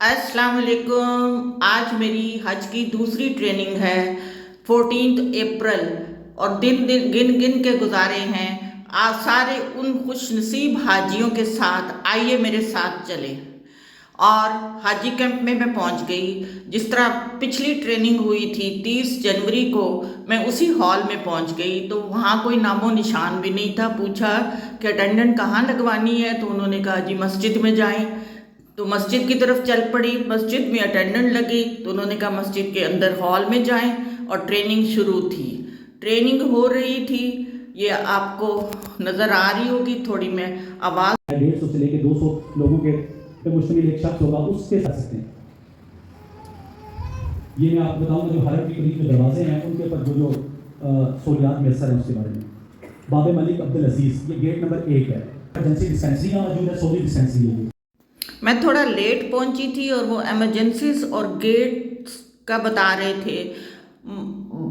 अस्सलाम वालेकुम। आज मेरी हज की दूसरी ट्रेनिंग है। 14 अप्रैल और दिन दिन गिन गिन के गुजारे हैं। आज सारे उन खुश नसीब हाजियों के साथ आइए मेरे साथ चले। और हाजी कैंप में मैं पहुंच गई। जिस तरह पिछली ट्रेनिंग हुई थी 30 जनवरी को, मैं उसी हॉल में पहुंच गई तो वहाँ कोई नामो निशान भी नहीं था। पूछा कि अटेंडेंट कहाँ लगवानी है, तो उन्होंने कहा जी मस्जिद में जाएं। तो मस्जिद की तरफ चल पड़ी। मस्जिद में अटेंडेंट लगी तो उन्होंने कहा मस्जिद के अंदर हॉल में जाएं और ट्रेनिंग शुरू थी। ट्रेनिंग हो रही थी, ये आपको नज़र आ रही होगी। थोड़ी मैं आवाज़ 150 से लेकर 200 लोगों के पे मुश्तमिल एक शख्स होगा, उसके साथ सकते हैं। ये मैं आपको बताऊंगा जो हरम के करीब में दरवाजे हैं उनके ऊपर जो सहूलियात मैसर हैं उसके बारे में। बाबे मलिक अब्दुल अजीज़, ये गेट नंबर 1 है। एमरजेंसी डिस्पेंसरी का मौजूद है, सऊदी डिस्पेंसरी है। मैं थोड़ा लेट पहुंची थी और वो एमरजेंसीज और गेट्स का बता रहे थे।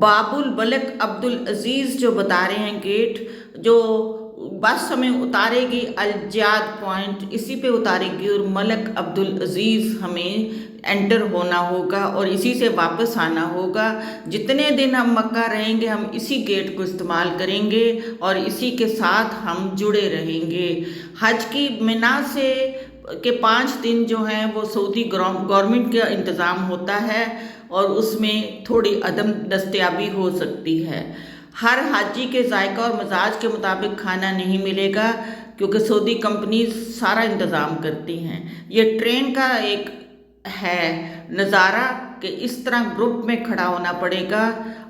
बाबुल मलिक अब्दुल अजीज़ जो बता रहे हैं गेट, जो बस हमें उतारेगी अलजाद पॉइंट, इसी पे उतारेगी और मलिक अब्दुल अजीज़ हमें एंटर होना होगा और इसी से वापस आना होगा। जितने दिन हम मक्का रहेंगे हम इसी गेट को इस्तेमाल करेंगे और इसी के साथ हम जुड़े रहेंगे। हज की मिना से के 5 दिन जो हैं वो सऊदी गवर्नमेंट का इंतज़ाम होता है और उसमें थोड़ी अदम दस्तयाबी हो सकती है। हर हाजी के जायका और मजाज के मुताबिक खाना नहीं मिलेगा क्योंकि सऊदी कंपनी सारा इंतज़ाम करती हैं। ये ट्रेन का एक है नज़ारा कि इस तरह ग्रुप में खड़ा होना पड़ेगा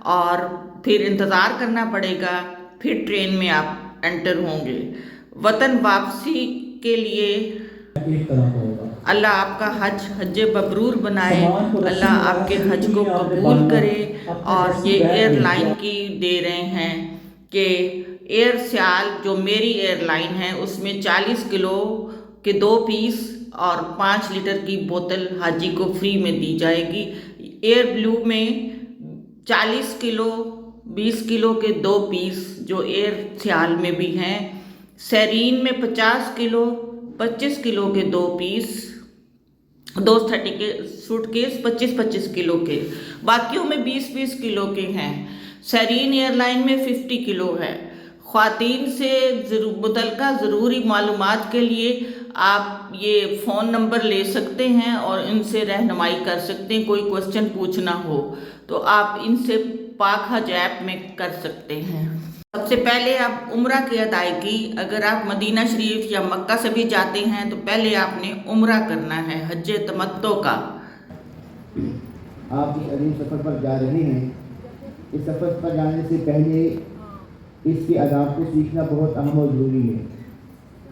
और फिर इंतज़ार करना पड़ेगा, फिर ट्रेन में आप एंटर होंगे। वतन वापसी के लिए एक तरह का होगा। अल्लाह आपका हज मबरूर बनाए, सामान को रस्सी अल्लाह वगैरह आपके से हज पूरी को आपने कबूल बांधना, करे। अपने और रस्सी ये बैग में एयरलाइन या की दे रहे हैं कि एयर सियाल जो मेरी एयरलाइन है उसमें 40 किलो के 2 पीस और 5 लीटर की बोतल हाजी को फ्री में दी जाएगी। एयर ब्लू में 40 किलो 20 किलो के 2 पीस जो एयर सियाल में भी हैं। सेरीन में 50 किलो 25 किलो के 2 पीस, 230 के सूटकेस 25-25 किलो के, बाकियों में 20-20 किलो के हैं। सरीन एयरलाइन में 50 किलो है। ख्वातीन से मुतलका ज़रूरी मालूमात के लिए आप ये फ़ोन नंबर ले सकते हैं और इनसे रहनुमाई कर सकते हैं। कोई क्वेश्चन पूछना हो तो आप इनसे पाक हज ऐप में कर सकते हैं। सबसे पहले आप उम्रा की अदायगी, अगर आप मदीना शरीफ या मक्का से भी जाते हैं तो पहले आपने उम्रा करना है, हज तमत्तो का। आप इस अजीम सफ़र पर जा रहे हैं। इस सफ़र पर जाने से पहले इसके आदाब को सीखना बहुत अहम और ज़रूरी है।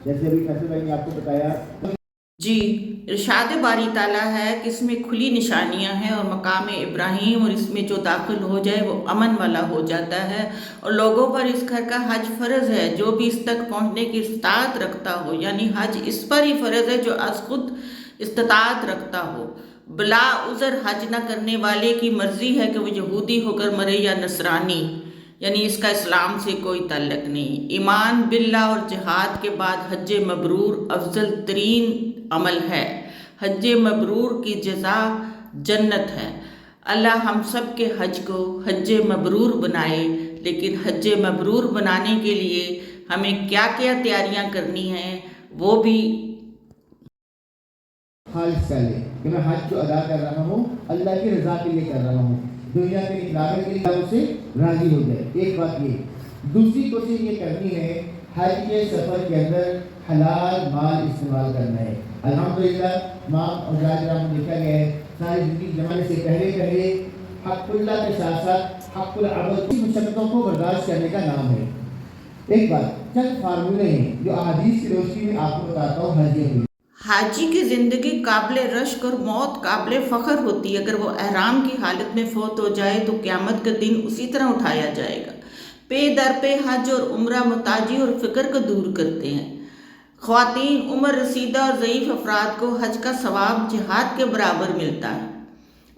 जैसे अभी फैसल भाई ने आपको बताया जी, इरशाद बारी ताला है कि इसमें खुली निशानियां हैं और मकाम इब्राहीम और इसमें जो दाखिल हो जाए वो अमन वाला हो जाता है और लोगों पर इस घर का हज फ़र्ज़ है। जो भी इस तक पहुंचने की इस्तात रखता हो, यानी हज इस पर ही फ़र्ज़ है जो अज खुद इस्तात रखता हो। बिला उज़र हज न करने वाले की मर्ज़ी है कि वो यहूदी होकर मरे या नसरानी, यानी इसका इस्लाम से कोई ताल्लुक़ नहीं। ईमान बिल्ला और जिहाद के बाद हज मबरूर अफजल तरीन अमल है। हज मबरूर की जज़ा जन्नत है। अल्लाह हम सब के हज को हज मबरूर बनाए। लेकिन हज मबरूर बनाने के लिए हमें क्या क्या तैयारियां करनी हैं वो भी खालिस कर ले कि मैं हज जो अदा कर रहा हूँ अल्लाह की रज़ा के लिए कर रहा हूँ, दुनिया के इकराम के लिए उससे राज़ी हो जाए। एक बात ये। दूसरी कोशिश ये करनी है हज के सफ़र के अंदर हलाल माल इस्तेमाल करना है। अल्हम्दुलिल्लाह माँ और राजा में देखा गया है सारी ज़िंदगी जमाने से पहले हक़ुल्लाह के साथ साथ हक़ुल अबद की मुशक्क़तों को बर्दाश्त करने का नाम है। एक बात, चंद फार्मूले हैं जो अहादीस की रोशनी में आपको बताता हूँ। हाजी की ज़िंदगी काबिल रश्क और मौत काबिल फ़ख्र होती है। अगर वो एहराम की हालत में फ़ौत हो जाए तो क़यामत का दिन उसी तरह उठाया जाएगा। पे दर पे हज और उम्रा मुताजी और फ़िक्र को दूर करते हैं। ख्वातीन, उम्र रसीदा और ज़ईफ़ अफराद को हज का सवाब जिहाद के बराबर मिलता है।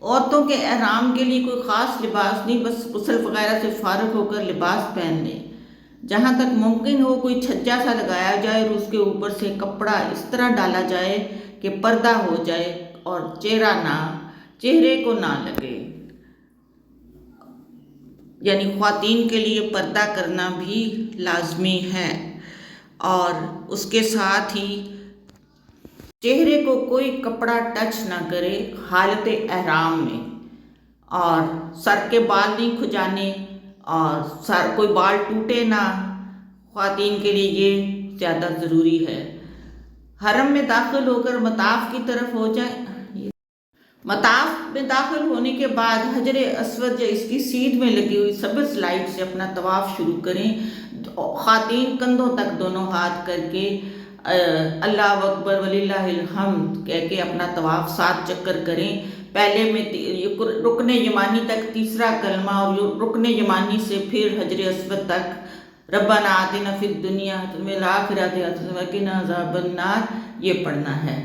औरतों के एहराम के लिए कोई ख़ास लिबास नहीं, बस गुस्ल वगैरह से फ़ारिग होकर लिबास पहन लें। जहाँ तक मुमकिन हो कोई छज्जा सा लगाया जाए और उसके ऊपर से कपड़ा इस तरह डाला जाए कि पर्दा हो जाए اور چہرے کو نہ لگے، یعنی خواتین کے لیے پردہ کرنا بھی لازمی ہے، اور اس کے ساتھ ہی چہرے کو کوئی کپڑا ٹچ نہ کرے حالت احرام میں، اور سر کے بال نہیں کھجانے، اور کوئی بال ٹوٹے نہ، خواتین کے لیے یہ زیادہ ضروری ہے۔ حرم میں داخل ہو کر مطاف کی طرف ہو جائیں۔ مطاف میں داخل ہونے کے بعد حجر اسود یا اس کی سیدھ میں لگی ہوئی سبز لائٹ سے اپنا طواف شروع کریں۔ خواتین کندھوں تک دونوں ہاتھ کر کے اللہ اکبر وللہ الحمد کہہ کے اپنا طواف 7 چکر کریں۔ پہلے میں رکن یمانی تک تیسرا کلمہ، اور رکن یمانی سے پھر حجر اسود تک ربنا آتنا فی الدنیا حسنۃ وفی الآخرۃ حسنۃ وقنا عذاب النار یہ پڑھنا ہے۔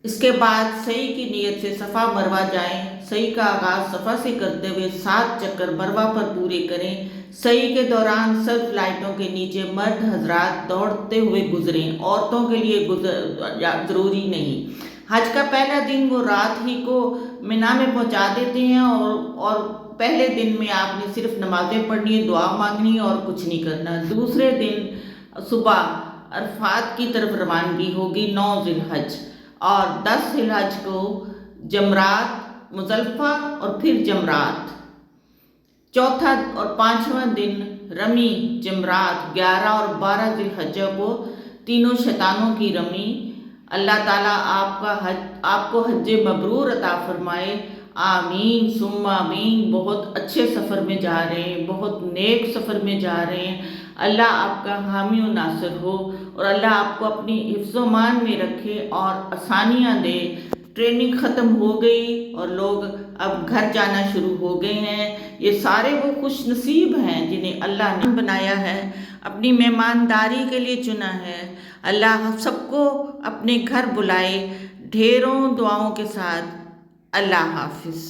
اس کے بعد سعی کی نیت سے صفا مروہ جائیں۔ سعی کا آغاز صفا سے کرتے ہوئے 7 چکر مروہ پر پورے کریں۔ سعی کے دوران سبز لائٹوں کے نیچے مرد حضرات دوڑتے ہوئے گزریں، عورتوں کے لیے ضروری نہیں۔ حج کا پہلا دن وہ رات ہی کو منا میں پہنچا دیتے ہیں، اور پہلے دن میں آپ نے صرف نمازیں پڑھنی، دعا مانگنی اور کچھ نہیں کرنا۔ دوسرے دن صبح عرفات کی طرف روانگی ہوگی 9 ذی الحج، اور 10 ذی الحج کو جمرات مزدلفہ اور پھر جمرات۔ چوتھا اور 5واں دن رمی جمرات 11 اور 12 ذی الحجہ کو تینوں شیطانوں کی رمی۔ اللہ تعالیٰ آپ کو حج مبرور عطا فرمائے، آمین ثم آمین۔ بہت اچھے سفر میں جا رہے ہیں، بہت نیک سفر میں جا رہے ہیں، اللہ آپ کا حامی و ناصر ہو، اور اللہ آپ کو اپنی حفظ و امان میں رکھے اور آسانیاں دے۔ ٹریننگ ختم ہو گئی اور لوگ اب گھر جانا شروع ہو گئے ہیں۔ یہ سارے وہ خوش نصیب ہیں جنہیں اللہ نے بنایا ہے، اپنی مہمانداری کے لیے چنا ہے۔ اللہ سب کو اپنے گھر بلائے ڈھیروں دعاؤں کے ساتھ۔ اللہ حافظ۔